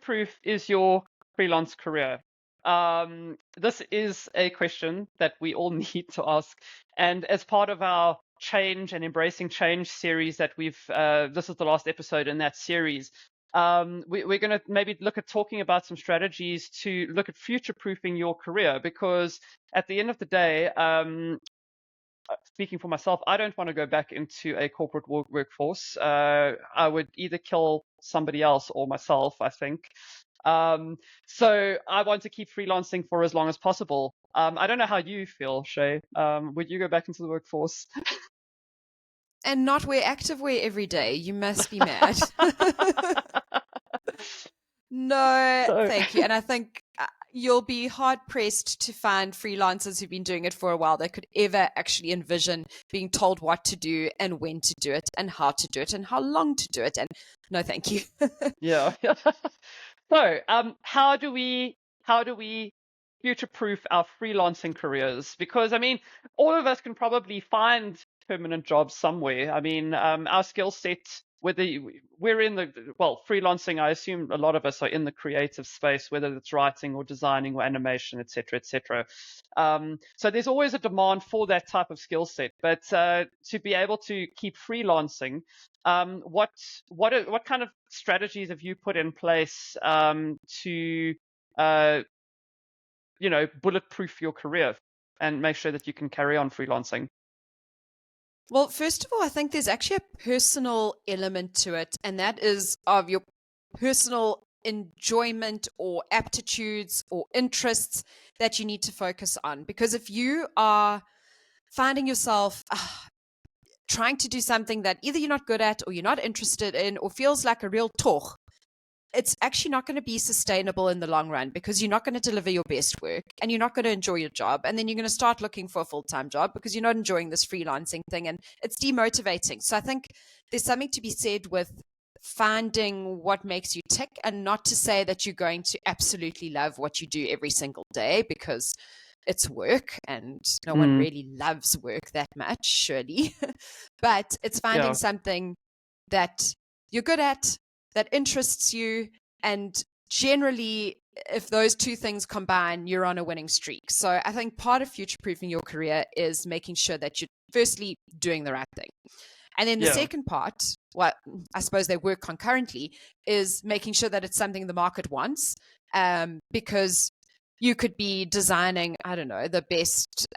future-proof is your freelance career? This is a question that we all need to ask. And as part of our change and embracing change series that this is the last episode in that series. We're going to maybe look at talking about some strategies to look at future-proofing your career, because at the end of the day, speaking for myself, I don't want to go back into a corporate workforce. I would either kill somebody else or myself, I think. So I want to keep freelancing for as long as possible. I don't know how you feel, Shay. Would you go back into the workforce? And not wear activewear every day. You must be mad. No, thank you. And I think you'll be hard pressed to find freelancers who've been doing it for a while that could ever actually envision being told what to do and when to do it and how to do it and how long to do it. And no, thank you. Yeah. So, how do we future-proof our freelancing careers? Because I mean, all of us can probably find permanent jobs somewhere. I mean, our skill set, whether we're in freelancing, I assume a lot of us are in the creative space, whether it's writing or designing or animation, etc., etc. So there's always a demand for that type of skill set. But to be able to keep freelancing, what kind of strategies have you put in place to bulletproof your career and make sure that you can carry on freelancing? Well, first of all, I think there's actually a personal element to it, and that is of your personal enjoyment or aptitudes or interests that you need to focus on. Because if you are finding yourself trying to do something that either you're not good at or you're not interested in or feels like a real toch, it's actually not going to be sustainable in the long run, because you're not going to deliver your best work and you're not going to enjoy your job. And then you're going to start looking for a full-time job because you're not enjoying this freelancing thing, and it's demotivating. So I think there's something to be said with finding what makes you tick, and not to say that you're going to absolutely love what you do every single day, because it's work and no one really loves work that much, surely. But it's finding something that you're good at, that interests you, and generally, if those two things combine, you're on a winning streak. So I think part of future-proofing your career is making sure that you're firstly doing the right thing. And then the second part, well, I suppose they work concurrently, is making sure that it's something the market wants, because you could be designing, I don't know, the best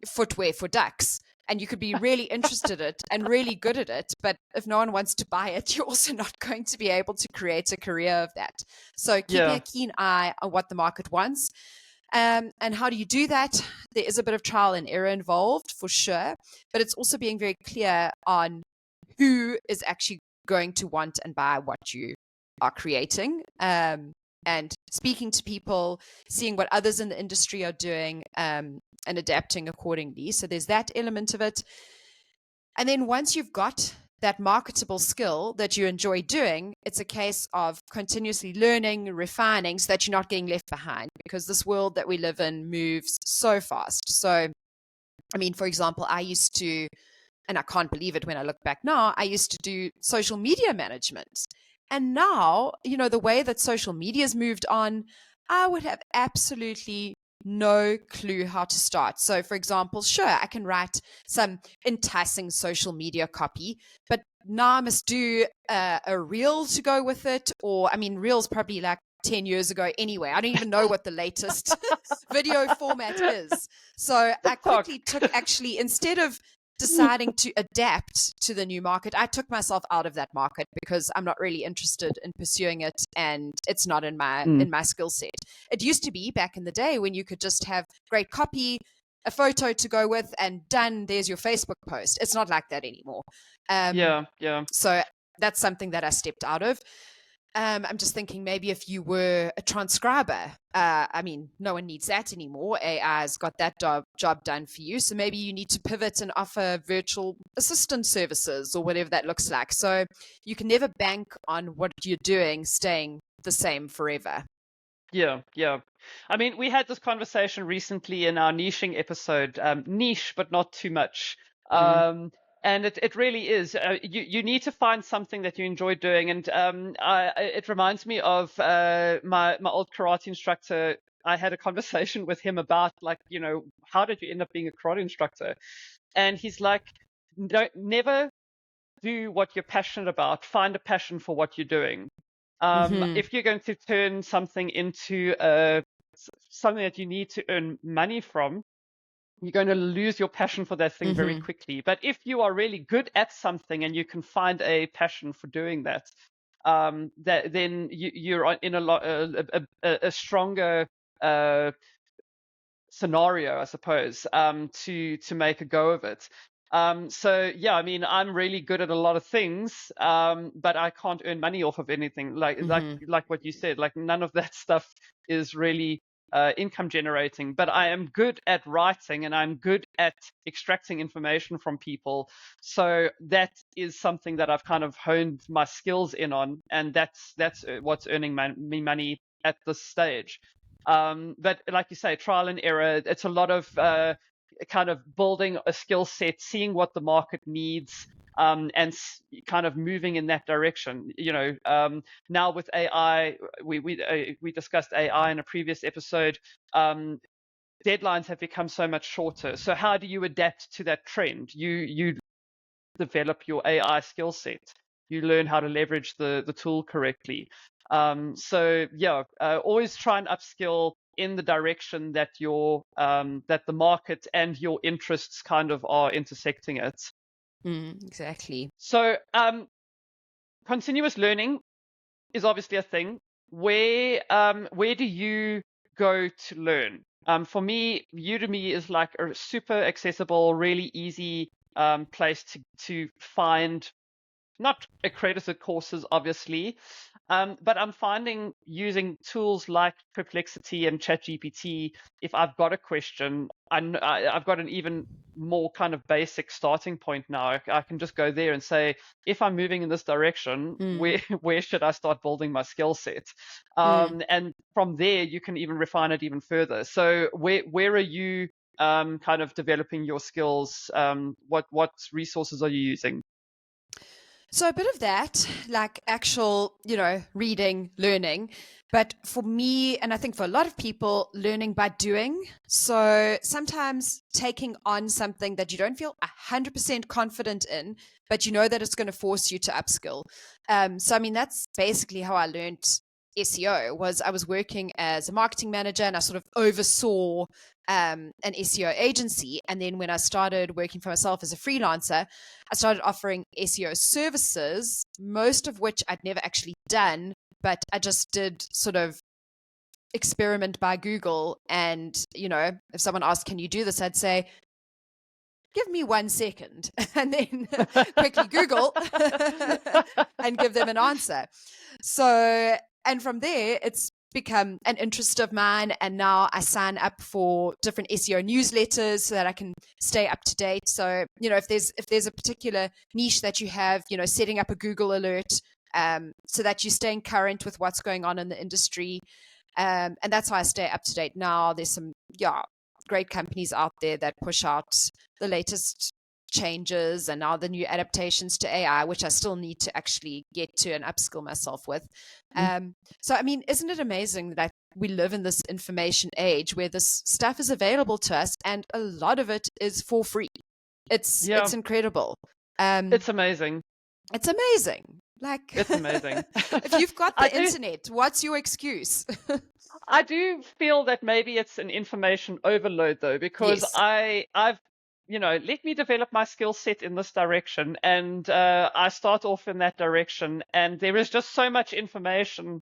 footwear for ducks, and you could be really interested in it and really good at it. But if no one wants to buy it, you're also not going to be able to create a career of that. So keeping a keen eye on what the market wants. And how do you do that? There is a bit of trial and error involved, for sure. But it's also being very clear on who is actually going to want and buy what you are creating. And speaking to people, seeing what others in the industry are doing, and adapting accordingly. So there's that element of it. And then once you've got that marketable skill that you enjoy doing, it's a case of continuously learning, refining, so that you're not getting left behind, because this world that we live in moves so fast. So, I mean, for example, I used to, and I can't believe it when I look back now, I used to do social media management. And now, the way that social media's moved on, I would have absolutely no clue how to start. So, for example, sure, I can write some enticing social media copy, but now I must do a reel to go with it. Or, I mean, reel's probably like 10 years ago anyway. I don't even know what the latest video format is. So I quickly took, actually, instead of deciding to adapt to the new market, I took myself out of that market, because I'm not really interested in pursuing it, and it's not in my skill set. It used to be back in the day when you could just have great copy, a photo to go with, and done, there's your Facebook post. It's not like that anymore. So that's something that I stepped out of. I'm just thinking, maybe if you were a transcriber, I mean, no one needs that anymore. AI's got that job done for you. So maybe you need to pivot and offer virtual assistant services or whatever that looks like. So you can never bank on what you're doing staying the same forever. Yeah. I mean, we had this conversation recently in our niching episode, niche, but not too much. And it really is. You need to find something that you enjoy doing. And it reminds me of my old karate instructor. I had a conversation with him about, like, how did you end up being a karate instructor? And he's like, don't never do what you're passionate about. Find a passion for what you're doing. Mm-hmm. If you're going to turn something into something that you need to earn money from, you're going to lose your passion for that thing very Mm-hmm. quickly. But if you are really good at something and you can find a passion for doing that, then you're in a stronger scenario, I suppose, to make a go of it. So yeah, I mean, I'm really good at a lot of things, but I can't earn money off of anything. Mm-hmm. Like what you said, like none of that stuff is really income generating. But I am good at writing, and I'm good at extracting information from people. So that is something that I've kind of honed my skills in on, and that's what's earning me money at this stage. But like you say, trial and error. It's a lot of kind of building a skill set, seeing what the market needs, and kind of moving in that direction. Now with AI, we discussed AI in a previous episode. Deadlines have become so much shorter. So how do you adapt to that trend? You develop your AI skill set. You learn how to leverage the tool correctly. So yeah, always try and upskill in the direction that that the market and your interests kind of are intersecting it. Exactly. So continuous learning is obviously a thing. Where do you go to learn? For me, Udemy is like a super accessible, really easy place to find not accredited courses, obviously, but I'm finding using tools like Perplexity and ChatGPT, if I've got a question, I've got an even more kind of basic starting point now. I can just go there and say, if I'm moving in this direction, Mm. where should I start building my skill set? Mm. And from there, you can even refine it even further. So where are you kind of developing your skills? What resources are you using? So a bit of that, like actual, reading, learning. But for me, and I think for a lot of people, learning by doing. So sometimes taking on something that you don't feel 100% confident in, but you know that it's going to force you to upskill. So, I mean, that's basically how I learned SEO. Was I was working as a marketing manager, and I sort of oversaw an SEO agency. And then when I started working for myself as a freelancer, I started offering SEO services, most of which I'd never actually done, but I just did sort of experiment by Google. And, if someone asked, can you do this? I'd say, give me 1 second, and then quickly Google and give them an answer. So, and from there, it's become an interest of mine. And now I sign up for different SEO newsletters so that I can stay up to date. So, if there's a particular niche that you have, setting up a Google alert, so that you're staying current with what's going on in the industry. And that's how I stay up to date now. There's some, great companies out there that push out the latest changes and now the new adaptations to AI, which I still need to actually get to and upskill myself with. So, I mean, isn't it amazing that we live in this information age where this stuff is available to us and a lot of it is for free? It's Yeah, incredible. Um, it's amazing. it's amazing. Like, It's amazing. if you've got I the do internet, what's your excuse? I do feel that maybe it's an information overload though, because Yes. I've let me develop my skill set in this direction, and I start off in that direction, and there is just so much information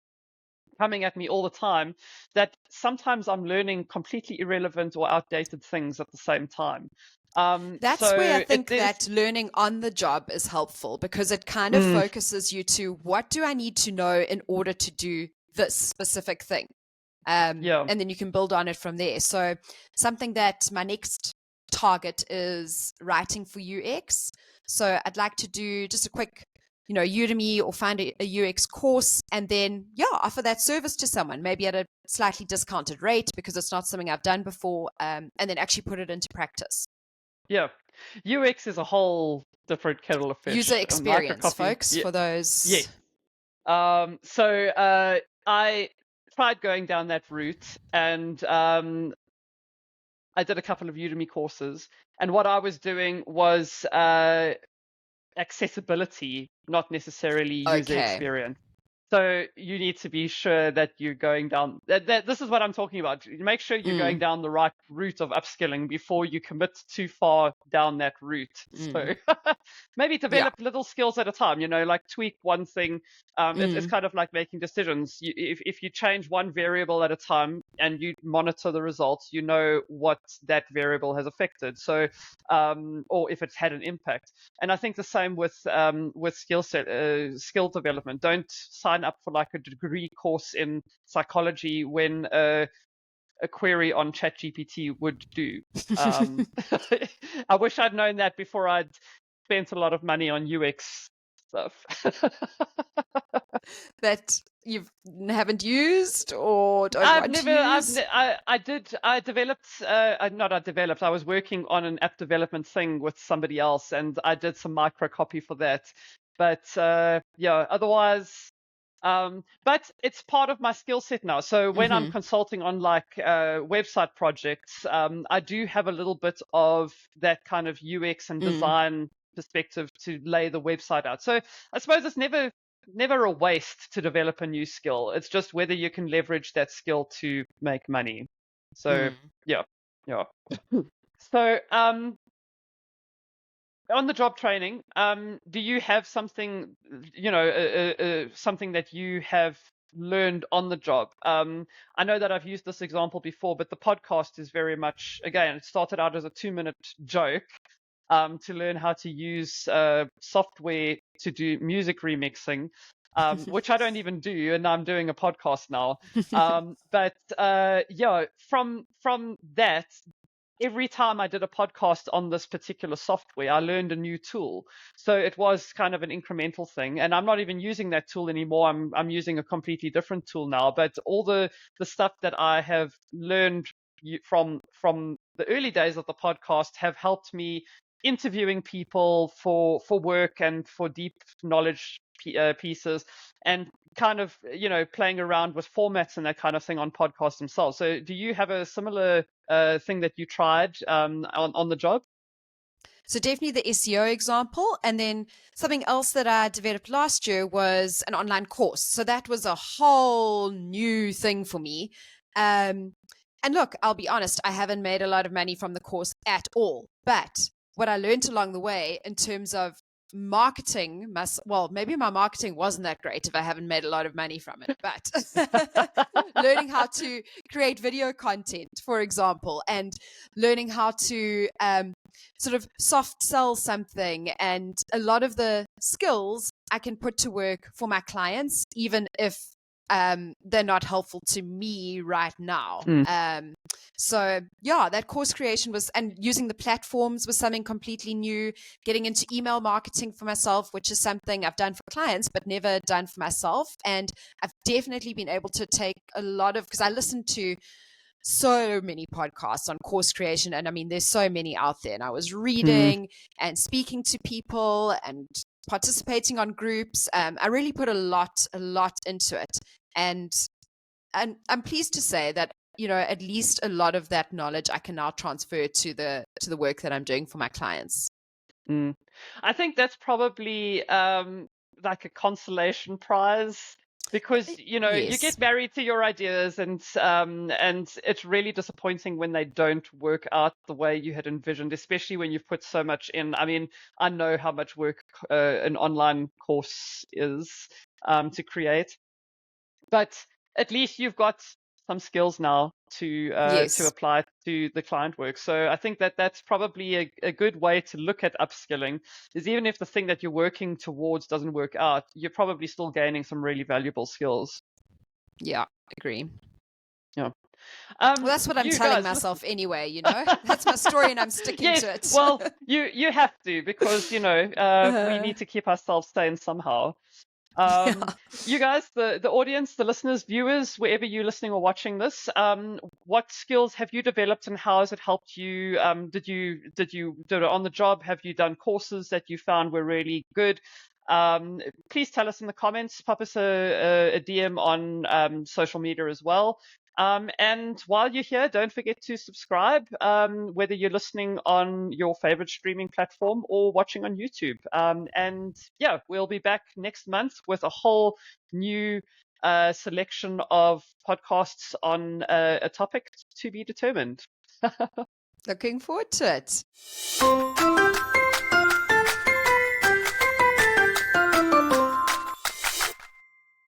coming at me all the time that sometimes I'm learning completely irrelevant or outdated things at the same time. That's where I So it think is, that learning on the job is helpful because it kind of mm, focuses you to what do I need to know in order to do this specific thing. yeah, And then you can build on it from there. So something that my next target is writing for UX. So I'd like to do just a quick, Udemy or find a UX course and then, offer that service to someone, maybe at a slightly discounted rate because it's not something I've done before, and then actually put it into practice. yeah. UX is a whole different kettle of User fish. experience, Microcopy, folks, yeah, for yeah. those. I tried going down that route, and I did a couple of Udemy courses. And what I was doing was accessibility, not necessarily user Okay. experience. So you need to be sure that you're going down that this is what I'm talking about. Make sure you're going Mm, down the right route of upskilling before you commit too far down that route. mm. So maybe Yeah. develop little skills at a time, like tweak one thing. It's Mm, kind of like making decisions. If you change one variable at a time and you monitor the results, you know what that variable has affected. So or if it's had an impact. And I think the same with skill development. Don't sign up for like a degree course in psychology when a query on ChatGPT would do. I wish I'd known that before I'd spent a lot of money on UX stuff. that you haven't used or don't I've want to never, use? I developed, not I developed, I was working on an app development thing with somebody else, and I did some micro copy for that. But yeah, otherwise, but it's part of my skill set now. So when I'm Mm-hmm. consulting on like website projects, I do have a little bit of that kind of UX and Mm, design perspective to lay the website out. So I suppose it's never a waste to develop a new skill. It's just whether you can leverage that skill to make money. So mm. yeah, yeah. So on the job training, do you have something, something that you have learned on the job? I know that I've used this example before, but the podcast is very much, again, it started out as a 2-minute joke, to learn how to use software to do music remixing, which I don't even do, and I'm doing a podcast now. But yeah, from that, every time I did a podcast on this particular software, I learned a new tool. So it was kind of an incremental thing. And I'm not even using that tool anymore. I'm using a completely different tool now. But all the stuff that I have learned from the early days of the podcast have helped me interviewing people for work and for deep knowledge pieces, and kind of playing around with formats and that kind of thing on podcasts themselves. So do you have a similar thing that you tried on the job? So definitely the SEO example. And then something else that I developed last year was an online course. So that was a whole new thing for me. And look, I'll be honest, I haven't made a lot of money from the course at all. But what I learned along the way in terms of marketing, well, maybe my marketing wasn't that great if I haven't made a lot of money from it, but learning how to create video content, for example, and learning how to sort of soft sell something, and a lot of the skills I can put to work for my clients, even if they're not helpful to me right now. Mm. So yeah, that course creation was, and using the platforms was something completely new. Getting into email marketing for myself, which is something I've done for clients but never done for myself. And I've definitely been able to take a lot of, because I listen to so many podcasts on course creation, and I mean there's so many out there, and I was Mm. reading and speaking to people and participating on groups. I really put a lot into it, and I'm pleased to say that at least a lot of that knowledge I can now transfer to the work that I'm doing for my clients. Mm. I think that's probably like a consolation prize, because you Yes. get married to your ideas, and it's really disappointing when they don't work out the way you had envisioned, especially when you've put so much in. I mean, I know how much work an online course is to create, but at least you've got some skills now to Yes. apply to the client work. So I think that that's probably a good way to look at upskilling, is even if the thing that you're working towards doesn't work out, you're probably still gaining some really valuable skills. Yeah, agree. Yeah. Well, that's what I'm You telling guys, listen. myself anyway. That's my story, and I'm sticking Yes, to it. well, you have to, because we Uh, need to keep ourselves sane somehow. Yeah. You guys, the audience, the listeners, viewers, wherever you're listening or watching this, what skills have you developed and how has it helped you? Did you do it on the job? Have you done courses that you found were really good? Please tell us in the comments. Pop us a DM on social media as well. And while you're here, don't forget to subscribe, whether you're listening on your favorite streaming platform or watching on YouTube. And yeah, we'll be back next month with a whole new selection of podcasts on a topic to be determined. Looking forward to it.